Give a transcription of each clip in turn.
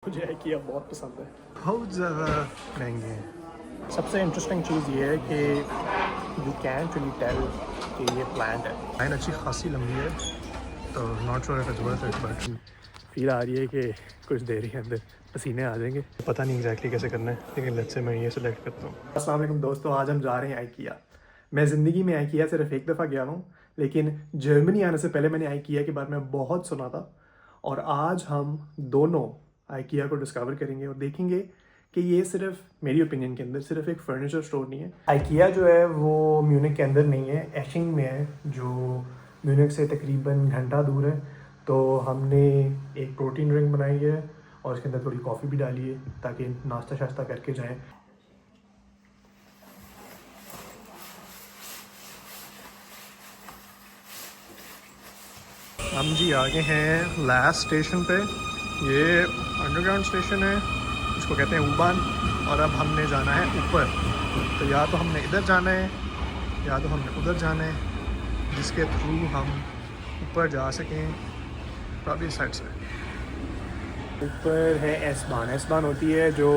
मुझे IKEA बहुत पसंद है। बहुत ज़्यादा महंगे हैं। सबसे इंटरेस्टिंग चीज़ ये है कि यू कैन रियली टेल कि ये प्लांट है। लाइन अच्छी खासी लंबी है, तो not sure if it's worth it, but feel आ रही है कि कुछ देर के अंदर पसीने आ जाएंगे। पता नहीं एग्जैक्टली कैसे करना है, लेकिन लेट्स से मैं ये सिलेक्ट करता हूँ। अस्सलाम वालेकुम दोस्तों, आज हम जा रहे हैं IKEA। मैं ज़िंदगी में IKEA सिर्फ एक दफ़ा गया हूँ, लेकिन जर्मनी आने से पहले मैंने IKEA के बारे में बहुत सुना था। और आज हम दोनों IKEA को डिस्कवर करेंगे और देखेंगे कि ये सिर्फ मेरी ओपिनियन के अंदर सिर्फ एक फर्नीचर स्टोर नहीं है। IKEA जो है वो म्यूनिक के अंदर नहीं है, एशिंग में है, जो म्यूनिक से तकरीबन घंटा दूर है। तो हमने एक प्रोटीन ड्रिंक बनाई है और इसके अंदर थोड़ी कॉफ़ी भी डाली है ताकि नाश्ता शाश्ता करके जाएं। हम जी आगे हैं लास्ट स्टेशन पे। ये अंडरग्राउंड स्टेशन है, इसको कहते हैं U-Bahn। और अब हमने जाना है ऊपर, तो या तो हमने इधर जाना है या तो हमने उधर जाना है, जिसके थ्रू हम ऊपर जा सकें। प्रॉब्ली इस साइड से ऊपर है S-Bahn। S-Bahn होती है जो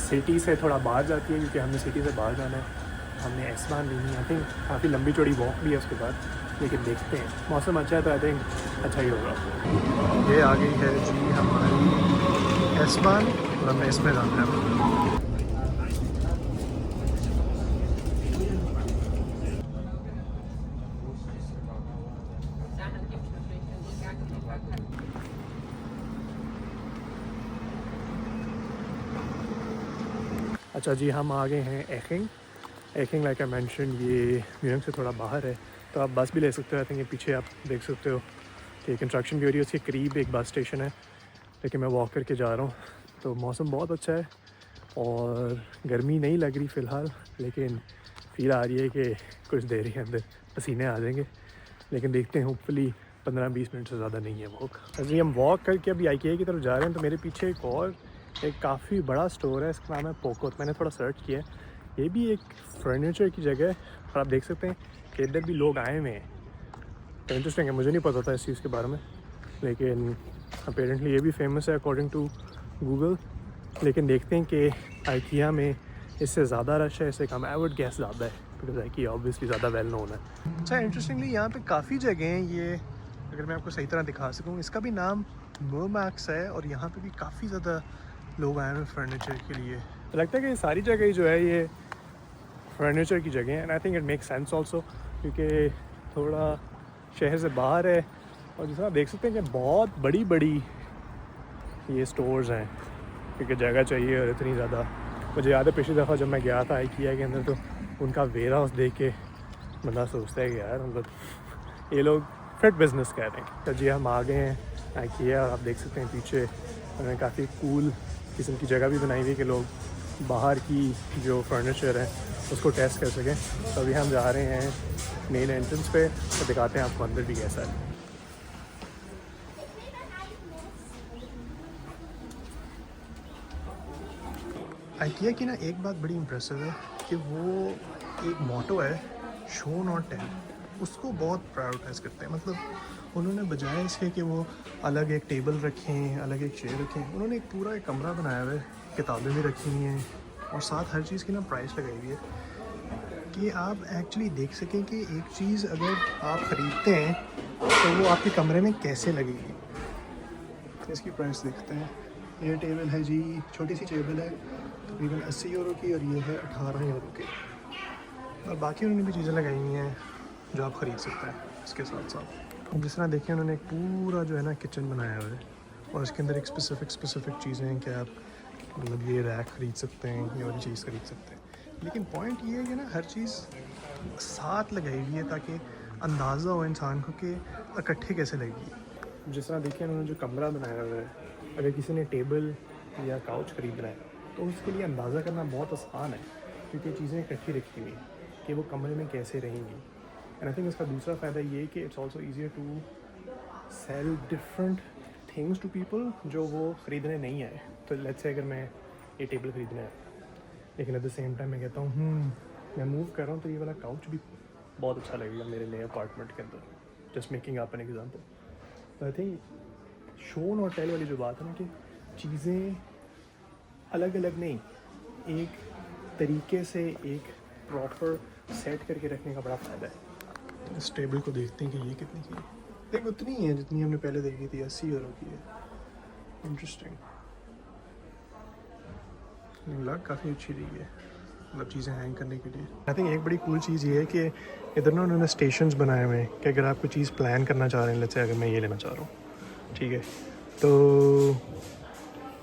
सिटी से थोड़ा बाहर जाती है, क्योंकि हमने सिटी से बाहर जाना है। हमने S-Bahn लेनी है। आई थिंक काफ़ी लंबी चौड़ी वॉक भी है उसके बाद, लेकिन देखते हैं। मौसम अच्छा है तो आई थिंक अच्छा ही होगा। ये आ गई है जी हमारी S-Bahn और हमने इसमें जाना है। अच्छा जी, हम आ गए हैं एखिंग। एखिंग लाइक आई मेंशन ये म्यूनिख से थोड़ा बाहर है, तो आप बस भी ले सकते हो। आई थिंक ये पीछे आप देख सकते हो कि कंस्ट्रक्शन भी हो रही है, उसके करीब एक बस स्टेशन है, लेकिन मैं वॉक करके जा रहा हूँ। तो मौसम बहुत अच्छा है और गर्मी नहीं लग रही फ़िलहाल, लेकिन फील आ रही है कि कुछ देर के अंदर पसीने आ जाएंगे। लेकिन देखते हैं, होपफुली 15-20 मिनट से ज़्यादा नहीं है वॉक। अभी हम वॉक करके अभी IKEA की तरफ जा रहे हैं, तो मेरे पीछे एक काफ़ी बड़ा स्टोर है, इसका नाम है पोको। मैंने थोड़ा सर्च किया, ये भी एक फर्नीचर की जगह है और आप देख सकते हैं कि इधर भी लोग आए हुए हैं। तो इंटरेस्टिंग है, मुझे नहीं पता था इस चीज़ के बारे में, लेकिन अपेरेंटली ये भी फेमस है अकॉर्डिंग टू गूगल। लेकिन देखते हैं कि IKEA में इससे ज़्यादा रश है, इससे कम आई वुड गैस ज़्यादा है, बिकॉज IKEA ऑब्वियसली ज़्यादा वेल नोन है। अच्छा, इंटरेस्टिंगली यहाँ पे काफ़ी जगह हैं। ये अगर मैं आपको सही तरह दिखा सकूँ, इसका भी नाम मोमैक्स है और यहाँ पे भी काफ़ी ज़्यादा लोग आए हैं फर्नीचर के लिए। तो लगता है कि सारी जगह ही जो है ये फर्नीचर की जगह है, and I think it make sense also, क्योंकि थोड़ा शहर से बाहर है। और जिस तरह आप देख सकते हैं कि बहुत बड़ी बड़ी ये स्टोर्स हैं, क्योंकि जगह चाहिए और इतनी ज़्यादा। मुझे याद है पिछली दफ़ा जब मैं गया था IKEA के अंदर, तो उनका वेयर हाउस देख के बंदा सोचता है कि यार मतलब ये लोग फिट बिजनेस कर रहे हैं। तो जी हम आ गए हैं IKEA और आप देख सकते हैं पीछे उन्होंने काफ़ी कूल किस्म की जगह भी बनाई हुई है कि लोग बाहर की जो फर्नीचर है उसको टेस्ट कर सकें। तो अभी हम जा रहे हैं मेन एंट्रेंस पे, तो दिखाते हैं आपको अंदर भी कैसा है। IKEA की ना एक बात बड़ी इम्प्रेसिव है कि वो एक मोटो है, शो नॉट टेल, उसको बहुत प्रायोरिटाइज करते हैं। मतलब उन्होंने बजाय इसके कि वो अलग एक टेबल रखें, अलग एक चेयर रखें, उन्होंने एक पूरा एक कमरा बनाया हुआ है, किताबें भी रखी हुई हैं और साथ हर चीज़ की ना प्राइस लगाई हुई है कि आप एक्चुअली देख सकें कि एक चीज़ अगर आप ख़रीदते हैं तो वो आपके कमरे में कैसे लगेगी। तो इसकी प्राइस देखते हैं। ये टेबल है जी, छोटी सी टेबल है, तकरीबन 80 यूरो की, और ये है 18 यूरो की। और बाकी उन्होंने भी चीज़ें लगाई हुई हैं जो आप ख़रीद सकते हैं इसके साथ साथ। जिस तरह देखिए उन्होंने एक पूरा जो है ना किचन बनाया हुआ है और इसके अंदर एक स्पेसिफ़िक चीज़ें हैं कि आप मतलब ये रैक ख़रीद सकते हैं, ये वाली चीज़ ख़रीद सकते हैं। लेकिन पॉइंट ये है कि ना हर चीज़ साथ लगाई हुई है ताकि अंदाज़ा हो इंसान को कि इकट्ठे कैसे लगेगी। जिस तरह देखिए उन्होंने जो कमरा बनाया हुआ है, अगर किसी ने टेबल या काउच ख़रीदना है तो उसके लिए अंदाज़ा करना बहुत आसान है, क्योंकि चीज़ें इकट्ठी रखी हुई हैं कि वो कमरे में कैसे रहेंगी। एंड आई थिंक इसका दूसरा फ़ायदा ये है कि it's also easier to sell different things to people जो वो ख़रीदने नहीं आए। तो लेट्स से अगर मैं ये टेबल ख़रीदना है, लेकिन एट द सेम टाइम मैं कहता हूँ मैं मूव कर रहा हूँ, तो ये वाला काउच भी बहुत अच्छा लगेगा मेरे नए अपार्टमेंट के अंदर, just making up an example. तो आई थिंक शो और टेल वाली जो बात है ना कि चीज़ें अलग अलग नहीं, एक तरीके से एक प्रॉपर सेट करके रखने का बड़ा फ़ायदा है। इस टेबल को देखते हैं कि ये कितनी की है। देख उतनी ही है जितनी हमने पहले देखी थी, 80 यूरो की है। इंटरेस्टिंग, लग काफ़ी अच्छी दी है, मतलब चीज़ें हैंग करने के लिए। आई थिंक एक बड़ी कूल चीज़ ये है कि इधर ना उन्होंने स्टेशंस बनाए हुए हैं कि अगर आप कोई चीज़ प्लान करना चाह रहे हैं, जैसे अगर मैं ये लेना चाह रहा हूँ, ठीक है, तो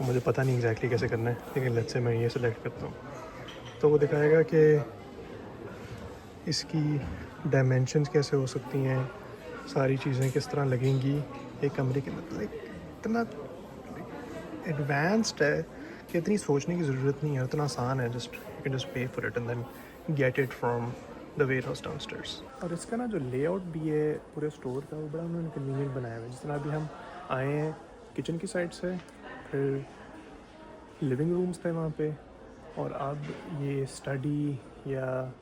मुझे पता नहीं एग्जैक्टली कैसे करना है, लेकिन लेट्स से मैं ये सिलेक्ट करता हूँ तो वो दिखाएगा कि इसकी डायमेंशंस कैसे हो सकती हैं, सारी चीज़ें किस तरह लगेंगी एक कमरे के अंदर। इतना एडवांस्ड है कि इतनी सोचने की ज़रूरत नहीं है, इतना आसान है, just you can just pay for it and then get it from the warehouse downstairs. और इसका ना जो लेआउट भी है पूरे स्टोर का, वो बड़ा उन्होंने कन्वीनियंट बनाया हुआ है। जिस तरह अभी हम आए हैं किचन की साइड से, फिर लिविंग रूम्स थे वहाँ पे, और अब ये स्टडी या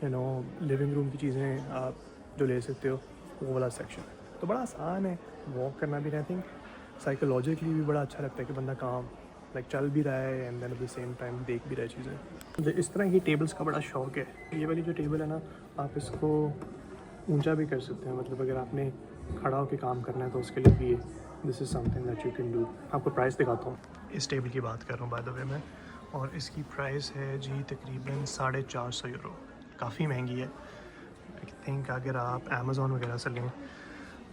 लिविंग रूम की चीज़ें आप जो ले सकते हो वो वाला सेक्शन है। तो बड़ा आसान है वॉक करना भी। आई थिंक साइकोलॉजिकली भी बड़ा अच्छा लगता है कि बंदा काम चल भी रहा है and then at the same time देख भी रहा है चीज़ें। मुझे इस तरह की टेबल्स का बड़ा शौक है। ये वाली जो टेबल है ना, आप इसको ऊंचा भी कर सकते हैं, मतलब अगर आपने खड़ा होकर काम करना है तो उसके लिए भी this is something that you can do. आपको प्राइस दिखाता हूँ। इस टेबल की बात कर रहा हूँ बाय द वे मैं, और इसकी प्राइस है जी तकरीबन 450 यूरो। काफ़ी महंगी है। आई थिंक अगर आप अमेज़ॉन वगैरह से लें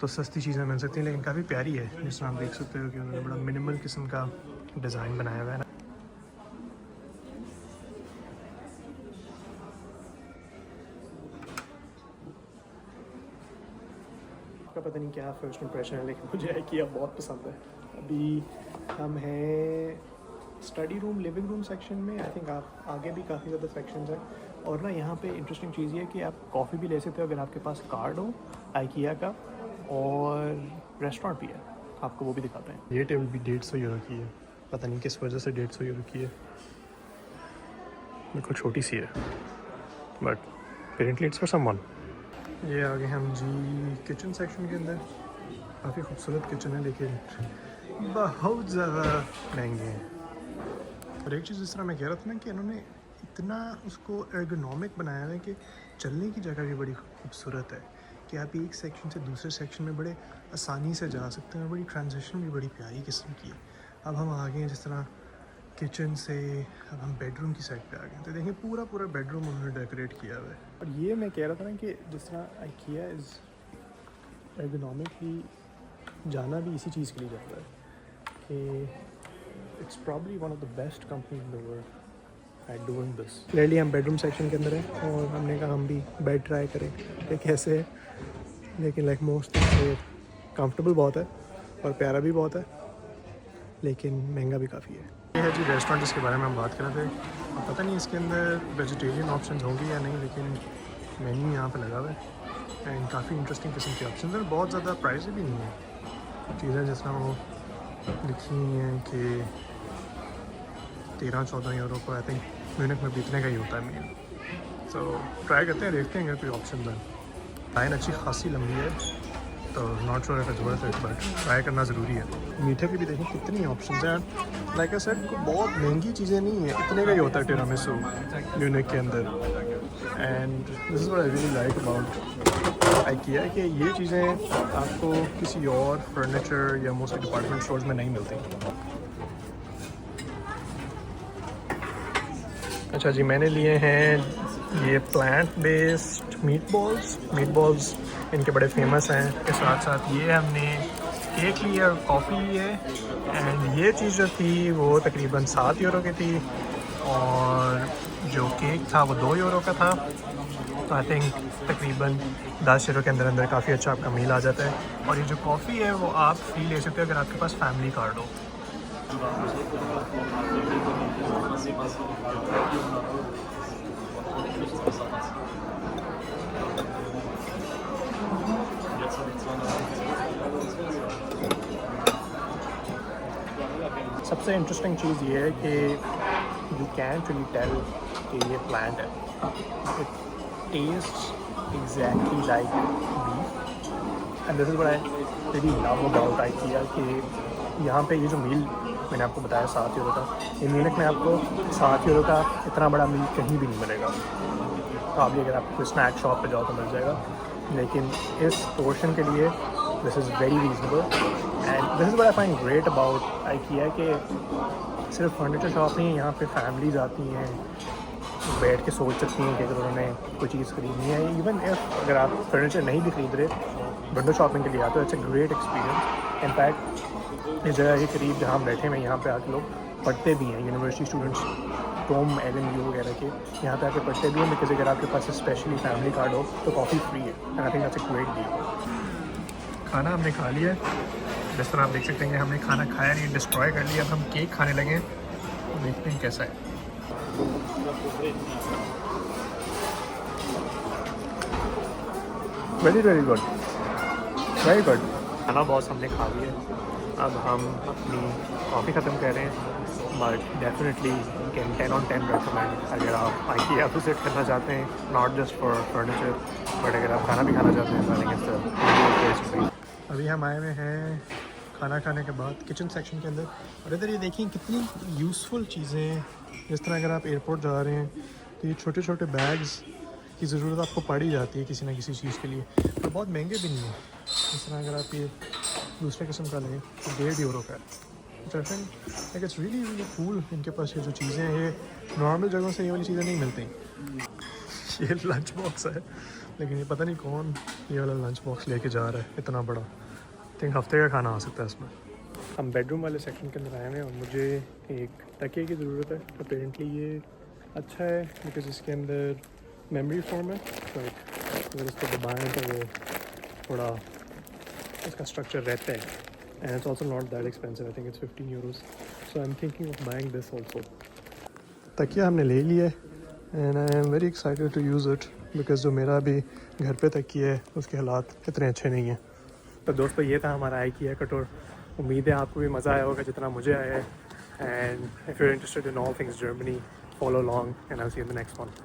तो सस्ती चीज़ें मिल सकती हैं, लेकिन काफ़ी प्यारी है। जिस तरह आप देख सकते हो कि उन्होंने बड़ा मिनिमल किस्म का डिज़ाइन बनाया हुआ है ना। आपका पता नहीं क्या फर्स्ट इंप्रेशन है, लेकिन मुझे IKEA बहुत पसंद है। अभी हम हैं study room living room section में। आई थिंक आप आगे भी काफ़ी ज़्यादा सेक्शंस हैं, और ना यहाँ पे इंटरेस्टिंग चीज़ ये है कि आप कॉफ़ी भी ले सकते हो अगर आपके पास कार्ड हो IKEA का, और रेस्टोरेंट भी है, आपको वो भी दिखाते हैं। ये टेबल भी 150 यूरो की है, पता नहीं किस वजह से 150 यूरो की है, बिल्कुल छोटी सी है, but apparently it's for someone. ये आगे हम जी किचन सेक्शन के अंदर। काफ़ी खूबसूरत किचन है, लेकिन बहुत ज़्यादा महंगे हैं। और एक चीज़ जिस तरह मैं कह रहा था ना कि इन्होंने इतना उसको एर्गोनॉमिक बनाया है कि चलने की जगह भी बड़ी खूबसूरत है, कि आप एक सेक्शन से दूसरे सेक्शन में बड़े आसानी से जा सकते हैं। बड़ी ट्रांजिशन भी बड़ी प्यारी किस्म की है। अब हम आ गए हैं जिस तरह किचन से, अब हम बेडरूम की साइड पे आ गए, तो देखें पूरा बेडरूम उन्होंने डेकोरेट किया हुआ है। और ये मैं कह रहा था ना कि जिस तरह IKEA इज़ एर्गोनॉमिकली जाना भी इसी चीज़ के लिए जाता है कि it's probably one of the best company in the world at doing this. Clearly हम बेडरूम सेक्शन के अंदर हैं, और हमने कहा हम भी बेड ट्राई करें कि कैसे है, लेकिन मोस्ट कंफर्टेबल बहुत है और प्यारा भी बहुत है, लेकिन महंगा भी काफ़ी है। ये है जी रेस्टोरेंट जिसके बारे में हम बात कर रहे थे। अब पता नहीं इसके अंदर वेजिटेरियन ऑप्शंस होंगे या नहीं, लेकिन मेन्यू यहाँ पे लगा हुआ है एंड काफ़ी इंटरेस्टिंग किस्म के ऑप्शंस हैं। बहुत ज़्यादा प्राइस भी नहीं है। चीज़ें जिस तरह वो लिखी हुई हैं कि 13-14 यूरो को आई थिंक म्यूनिख में बिकने का ही होता है मील। तो ट्राई करते हैं, देखते हैं अगर कोई ऑप्शन है। लाइन अच्छी खासी लंबी है, तो not sure if it's worth it, but try करना ज़रूरी है। मीठे की भी देखें कितनी ऑप्शंस हैं। लाइक आई सेड, बहुत महंगी चीज़ें नहीं है, इतने का ही होता है टिरामिसू म्यूनिख के अंदर। And this is what I really like about IKEA कि ये चीज़ें आपको किसी और फर्नीचर या मोस्टली डिपार्टमेंट स्टोर्स में नहीं मिलती। अच्छा जी, मैंने लिए हैं ये प्लांट बेस्ड मीट बॉल्स इनके बड़े फेमस हैं। इसके साथ साथ ये हमने केक लिया और कॉफ़ी ली है। एंड ये चीज़ जो थी वो तकरीबन 7 यूरो की थी, और जो केक था वो 2 यूरो का था। तो आई थिंक तकरीबन 10 यूरो के अंदर अंदर काफ़ी अच्छा आपका मील आ जाता है। और ये जो कॉफ़ी है वो आप फ्री ले सकते हो अगर आपके पास फैमिली कार्ड हो। सबसे इंटरेस्टिंग चीज़ ये है कि यू कैंट रियली टेल कि ये प्लांट है। It tests exactly like beef, and this is what I really love about IKEA कि यहाँ पे ये जो मील मैंने आपको बताया 7 यूरो का। इन म्यूनिख में आपको 7 यूरो का इतना बड़ा मील कहीं भी नहीं मिलेगा। तो आप भी अगर आप कोई स्नैक शॉप पे जाओ तो मिल जाएगा, लेकिन इस पोर्शन के लिए this is very reasonable. And this is what I find great about IKEA कि सिर्फ फर्नीचर शॉप नहीं है, यहाँ पे फैमिलीज़ आती हैं, बैठ के सोच सकती हैं कि अगर उन्होंने कोई चीज़ ख़रीदनी है। इवन इफ अगर आप फर्नीचर नहीं भी ख़रीद रहे, विंडो शॉपिंग के लिए आते हो, it's a great experience. In fact इस जगह के करीब जहाँ हम बैठे हुए हैं, यहाँ पे आके लोग पढ़ते भी हैं, यूनिवर्सिटी स्टूडेंट्स, टॉम LMU वगैरह के यहाँ पे आके पढ़ते भी हैं, बिकॉज अगर आपके पास स्पेशली फैमिली कार्ड हो तो कॉफ़ी फ्री है। And I think that's a great deal. खाना हमने खा लिया है, जिस तरह आप देख सकते हैं कि हमने खाना खाया नहीं, डिस्ट्रॉय कर लिया। अब हम केक खाने लगे हैं, तो देखते हैं कैसा है। Very very good, very good. खाना बॉस हमने खा लिया है, अब हम अपनी कॉफ़ी ख़त्म कर रहे हैं। But definitely can 10 on 10 recommend अगर आप IKEA विजिट करना चाहते हैं, not just for furniture but अगर आप खाना भी खाना चाहते हैं तो। अभी हम आए हुए हैं खाना खाने के बाद किचन सेक्शन के अंदर, और इधर ये देखिए कितनी यूज़फुल चीज़ें हैं। जिस तरह अगर आप एयरपोर्ट जा रहे हैं तो ये छोटे छोटे बैग्स की ज़रूरत आपको पड़ ही जाती है किसी ना किसी चीज़ के लिए, और बहुत महंगे भी नहीं है। जिस तरह अगर आप ये दूसरे किस्म का लें तो 1.5 यूरो का है। I think like it's really really cool. इनके पास ये जो चीज़ें हैं, ये नॉर्मल जगहों से ये वाली चीज़ें नहीं मिलती। ये लंच बॉक्स है, लेकिन ये पता नहीं कौन ये वाला लंच बॉक्स लेके जा रहा है इतना बड़ा। आई थिंक हफ्ते का खाना आ सकता है इसमें। हम बेडरूम वाले सेक्शन के अंदर आए हैं और मुझे एक तकिए की ज़रूरत है। अपेरेंटली ये अच्छा है बिकॉज इसके अंदर मेमोरी फॉर्म है, बट अगर इसको दबाएँ तो वो थोड़ा इसका स्ट्रक्चर रहता है। And it's also not that expensive. I think it's 15 euros. So I'm thinking of buying this also. तकिया हमने ले लिया है and I am very excited to use it because जो मेरा भी घर पे तकिया है उसके हालात इतने अच्छे नहीं हैं। तो दोस्तों ये था हमारा IKEA का टूर। उम्मीद है आपको भी मज़ा आया होगा जितना मुझे आया है। And if you're interested in all things Germany, follow along and I'll see you in the next one.